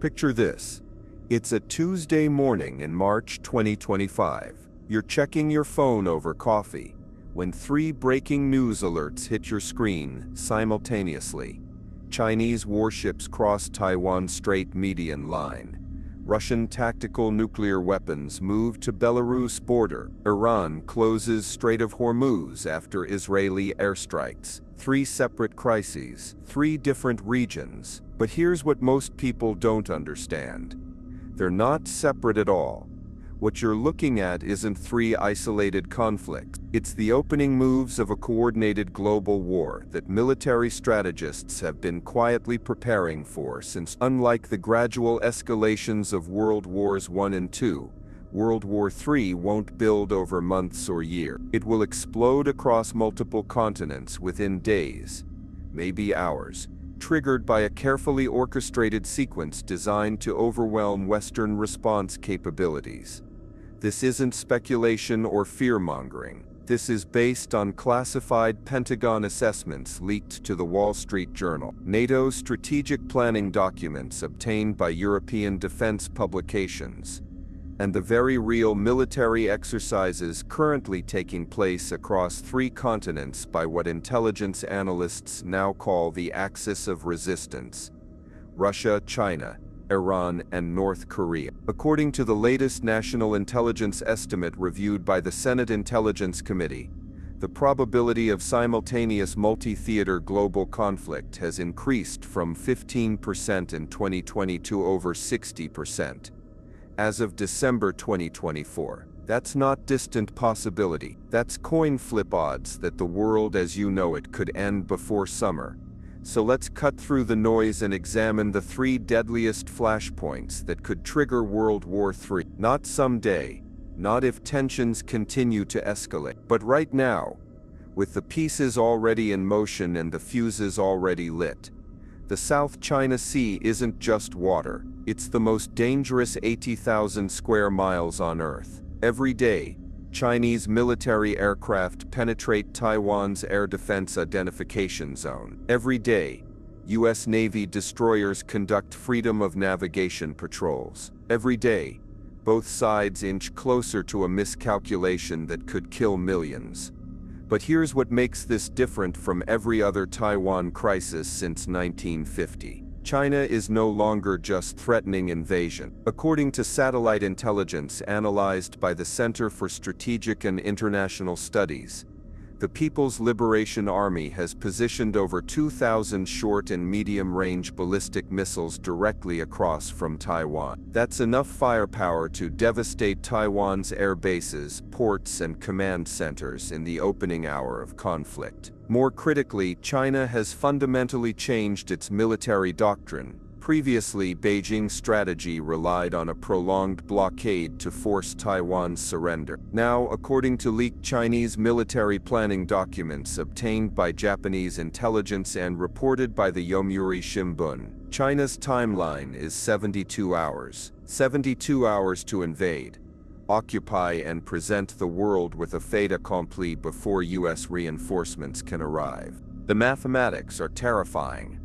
Picture this. It's a Tuesday morning in March 2025. You're checking your phone over coffee when 3 breaking news alerts hit your screen simultaneously. Chinese warships cross Taiwan Strait median line. Russian tactical nuclear weapons move to Belarus border. Iran closes Strait of Hormuz after Israeli airstrikes. 3 separate crises, 3 different regions. But here's what most people don't understand. They're not separate at all. What you're looking at isn't 3 isolated conflicts. It's the opening moves of a coordinated global war that military strategists have been quietly preparing for since, unlike the gradual escalations of World Wars I and II, World War III won't build over months or years. It will explode across multiple continents within days, maybe hours, triggered by a carefully orchestrated sequence designed to overwhelm Western response capabilities. This isn't speculation or fear-mongering. This is based on classified Pentagon assessments leaked to the Wall Street Journal, NATO's strategic planning documents obtained by European defense publications, and the very real military exercises currently taking place across 3 continents by what intelligence analysts now call the axis of resistance: Russia, China, Iran, and North Korea. According to the latest national intelligence estimate reviewed by the Senate Intelligence Committee, the probability of simultaneous multi-theater global conflict has increased from 15% in 2020 to over 60%. As of December 2024. That's not distant possibility. That's coin flip odds that the world as you know it could end before summer. So let's cut through the noise and examine the 3 deadliest flashpoints that could trigger World War III. Not someday, not if tensions continue to escalate, but right now, with the pieces already in motion and the fuses already lit. The South China Sea isn't just water, it's the most dangerous 80,000 square miles on Earth. Every day, Chinese military aircraft penetrate Taiwan's air defense identification zone. Every day, U.S. Navy destroyers conduct freedom of navigation patrols. Every day, both sides inch closer to a miscalculation that could kill millions. But here's what makes this different from every other Taiwan crisis since 1950. China is no longer just threatening invasion. According to satellite intelligence analyzed by the Center for Strategic and International Studies, the People's Liberation Army has positioned over 2,000 short and medium-range ballistic missiles directly across from Taiwan. That's enough firepower to devastate Taiwan's air bases, ports, and command centers in the opening hour of conflict. More critically, China has fundamentally changed its military doctrine. Previously, Beijing's strategy relied on a prolonged blockade to force Taiwan's surrender. Now, according to leaked Chinese military planning documents obtained by Japanese intelligence and reported by the Yomiuri Shimbun, China's timeline is 72 hours. 72 hours to invade, occupy, and present the world with a fait accompli before U.S. reinforcements can arrive. The mathematics are terrifying.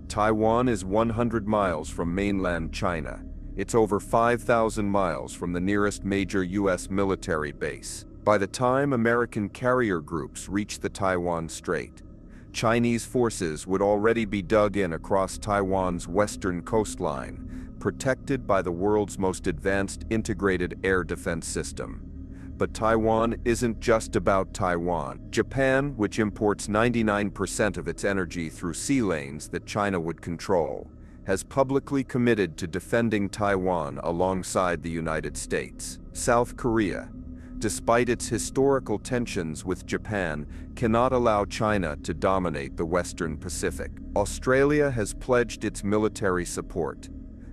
Taiwan is 100 miles from mainland China. It's over 5,000 miles from the nearest major U.S. military base. By the time American carrier groups reach the Taiwan Strait, Chinese forces would already be dug in across Taiwan's western coastline, protected by the world's most advanced integrated air defense system. But Taiwan isn't just about Taiwan. Japan, which imports 99% of its energy through sea lanes that China would control, has publicly committed to defending Taiwan alongside the United States. South Korea, despite its historical tensions with Japan, cannot allow China to dominate the Western Pacific. Australia has pledged its military support.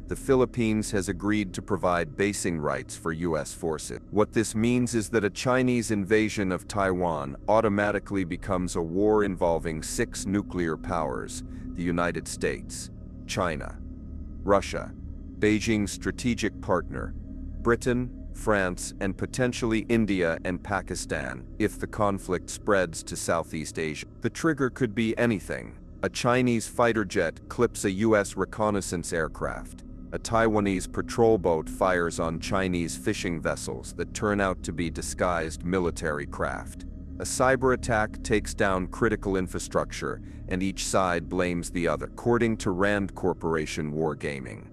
The Philippines has agreed to provide basing rights for U.S. forces. What this means is that a Chinese invasion of Taiwan automatically becomes a war involving 6 nuclear powers: the United States, China, Russia, Beijing's strategic partner, Britain, France, and potentially India and Pakistan. If the conflict spreads to Southeast Asia, the trigger could be anything. A Chinese fighter jet clips a U.S. reconnaissance aircraft. A Taiwanese patrol boat fires on Chinese fishing vessels that turn out to be disguised military craft. A cyber attack takes down critical infrastructure, and each side blames the other, according to Rand Corporation Wargaming.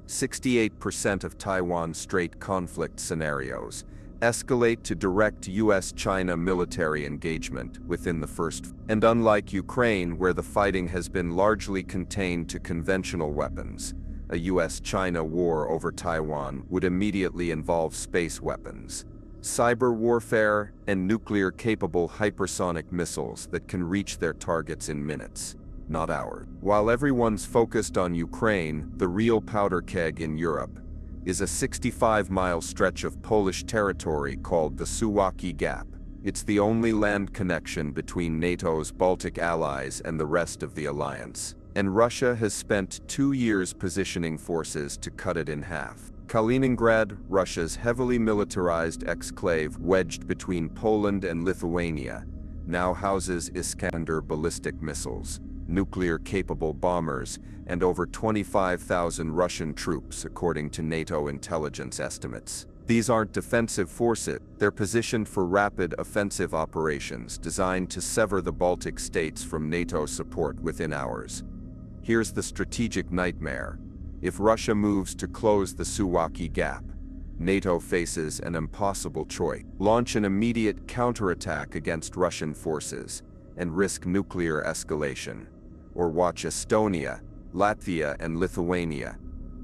68% of Taiwan Strait conflict scenarios escalate to direct US-China military engagement within the first. And unlike Ukraine, where the fighting has been largely contained to conventional weapons, a US-China war over Taiwan would immediately involve space weapons, cyber warfare, and nuclear-capable hypersonic missiles that can reach their targets in minutes, not hours. While everyone's focused on Ukraine, the real powder keg in Europe is a 65-mile stretch of Polish territory called the Suwałki Gap. It's the only land connection between NATO's Baltic allies and the rest of the alliance, and Russia has spent 2 years positioning forces to cut it in half. Kaliningrad, Russia's heavily militarized exclave wedged between Poland and Lithuania, now houses Iskander ballistic missiles, nuclear-capable bombers, and over 25,000 Russian troops, according to NATO intelligence estimates. These aren't defensive forces, they're positioned for rapid offensive operations designed to sever the Baltic states from NATO support within hours. Here's the strategic nightmare. If Russia moves to close the Suwałki Gap, NATO faces an impossible choice: launch an immediate counterattack against Russian forces and risk nuclear escalation, or watch Estonia, Latvia, and Lithuania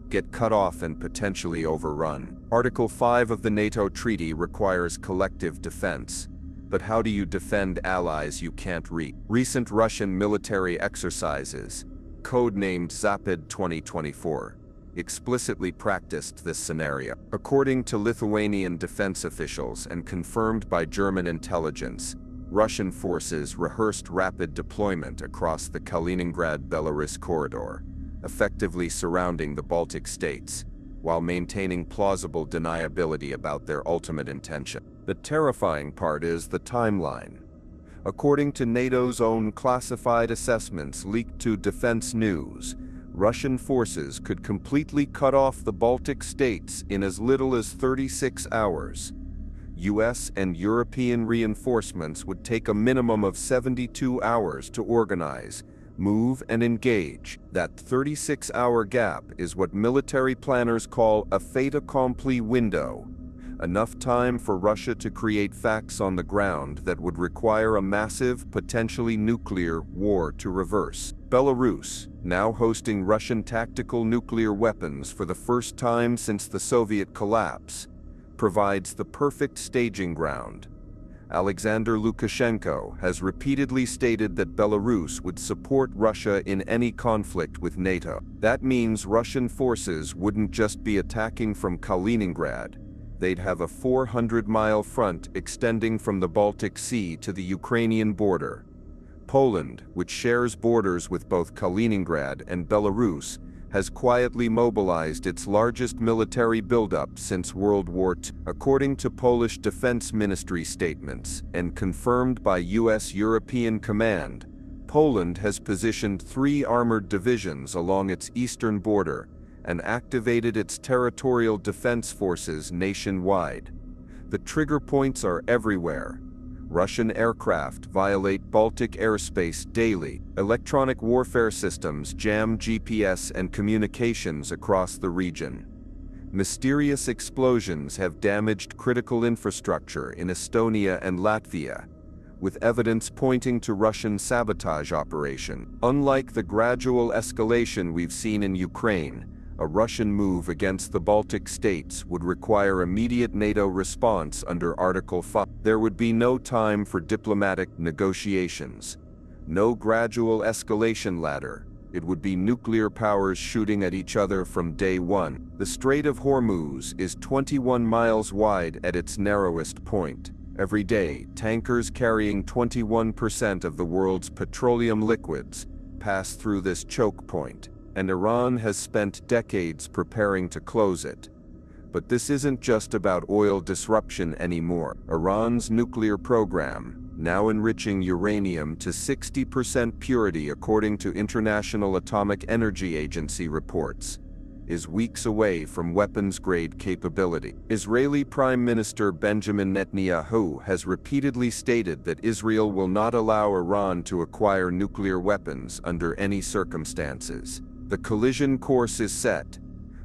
get cut off and potentially overrun. Article 5 of the NATO treaty requires collective defense, but how do you defend allies you can't reach? Recent Russian military exercises, codenamed Zapad 2024, explicitly practiced this scenario. According to Lithuanian defense officials and confirmed by German intelligence, Russian forces rehearsed rapid deployment across the Kaliningrad-Belarus corridor, effectively surrounding the Baltic states, while maintaining plausible deniability about their ultimate intention. The terrifying part is the timeline. According to NATO's own classified assessments leaked to Defense News, Russian forces could completely cut off the Baltic states in as little as 36 hours. US and European reinforcements would take a minimum of 72 hours to organize, move, and engage. That 36-hour gap is what military planners call a fait accompli window, enough time for Russia to create facts on the ground that would require a massive, potentially nuclear, war to reverse. Belarus, now hosting Russian tactical nuclear weapons for the first time since the Soviet collapse, provides the perfect staging ground. Alexander Lukashenko has repeatedly stated that Belarus would support Russia in any conflict with NATO. That means Russian forces wouldn't just be attacking from Kaliningrad, they'd have a 400-mile front extending from the Baltic Sea to the Ukrainian border. Poland, which shares borders with both Kaliningrad and Belarus, has quietly mobilized its largest military buildup since World War II. According to Polish Defense Ministry statements, and confirmed by US European Command, Poland has positioned 3 armored divisions along its eastern border and activated its territorial defense forces nationwide. The trigger points are everywhere. Russian aircraft violate Baltic airspace daily. Electronic warfare systems jam GPS and communications across the region. Mysterious explosions have damaged critical infrastructure in Estonia and Latvia, with evidence pointing to Russian sabotage operation. Unlike the gradual escalation we've seen in Ukraine, a Russian move against the Baltic states would require immediate NATO response under Article 5. There would be no time for diplomatic negotiations, no gradual escalation ladder. It would be nuclear powers shooting at each other from day one. The Strait of Hormuz is 21 miles wide at its narrowest point. Every day, tankers carrying 21% of the world's petroleum liquids pass through this choke point, and Iran has spent decades preparing to close it. But this isn't just about oil disruption anymore. Iran's nuclear program, now enriching uranium to 60% purity according to International Atomic Energy Agency reports, is weeks away from weapons-grade capability. Israeli Prime Minister Benjamin Netanyahu has repeatedly stated that Israel will not allow Iran to acquire nuclear weapons under any circumstances. The collision course is set.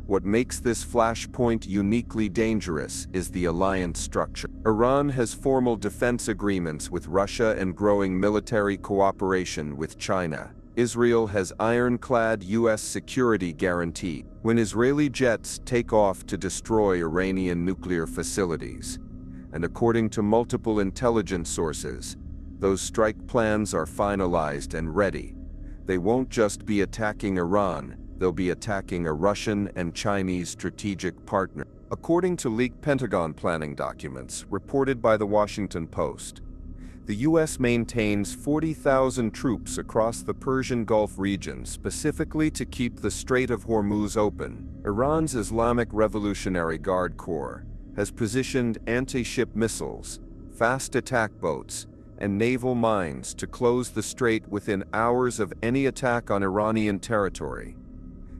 What makes this flashpoint uniquely dangerous is the alliance structure. Iran has formal defense agreements with Russia and growing military cooperation with China. Israel has ironclad U.S. security guarantee when Israeli jets take off to destroy Iranian nuclear facilities. And according to multiple intelligence sources, those strike plans are finalized and ready. They won't just be attacking Iran, they'll be attacking a Russian and Chinese strategic partner. According to leaked Pentagon planning documents reported by the Washington Post, the U.S. maintains 40,000 troops across the Persian Gulf region specifically to keep the Strait of Hormuz open. Iran's Islamic Revolutionary Guard Corps has positioned anti-ship missiles, fast attack boats, and naval mines to close the strait within hours of any attack on Iranian territory.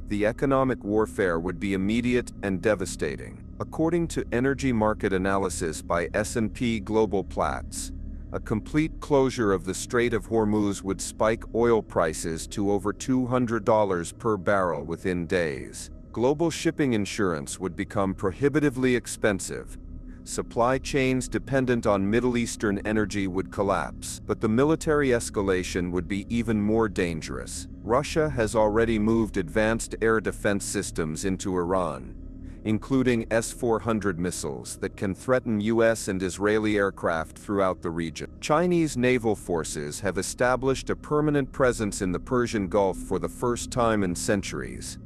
The economic warfare would be immediate and devastating. According to energy market analysis by S&P Global Platts, a complete closure of the Strait of Hormuz would spike oil prices to over $200 per barrel within days. Global shipping insurance would become prohibitively expensive. Supply chains dependent on Middle Eastern energy would collapse, but the military escalation would be even more dangerous. Russia has already moved advanced air defense systems into Iran, including S-400 missiles that can threaten U.S. and Israeli aircraft throughout the region. Chinese naval forces have established a permanent presence in the Persian Gulf for the first time in centuries.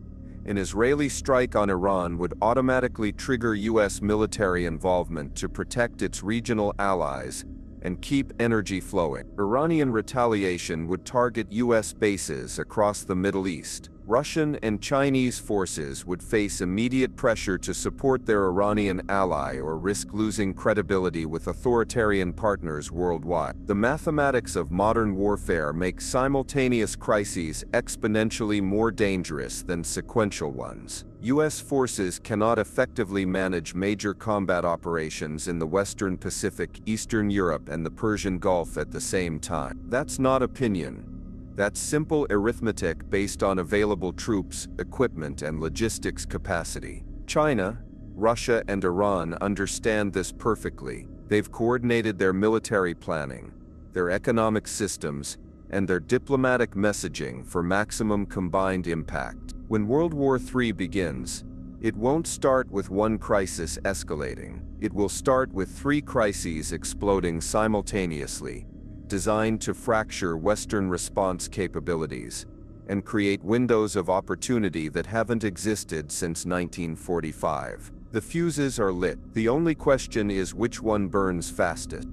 An Israeli strike on Iran would automatically trigger U.S. military involvement to protect its regional allies and keep energy flowing. Iranian retaliation would target U.S. bases across the Middle East. Russian and Chinese forces would face immediate pressure to support their Iranian ally or risk losing credibility with authoritarian partners worldwide. The mathematics of modern warfare make simultaneous crises exponentially more dangerous than sequential ones. U.S. forces cannot effectively manage major combat operations in the Western Pacific, Eastern Europe, and the Persian Gulf at the same time. That's not opinion. That's simple arithmetic based on available troops, equipment, and logistics capacity. China, Russia, and Iran understand this perfectly. They've coordinated their military planning, their economic systems, and their diplomatic messaging for maximum combined impact. When World War III begins, it won't start with one crisis escalating. It will start with three crises exploding simultaneously, designed to fracture Western response capabilities and create windows of opportunity that haven't existed since 1945. The fuses are lit. The only question is which one burns fastest.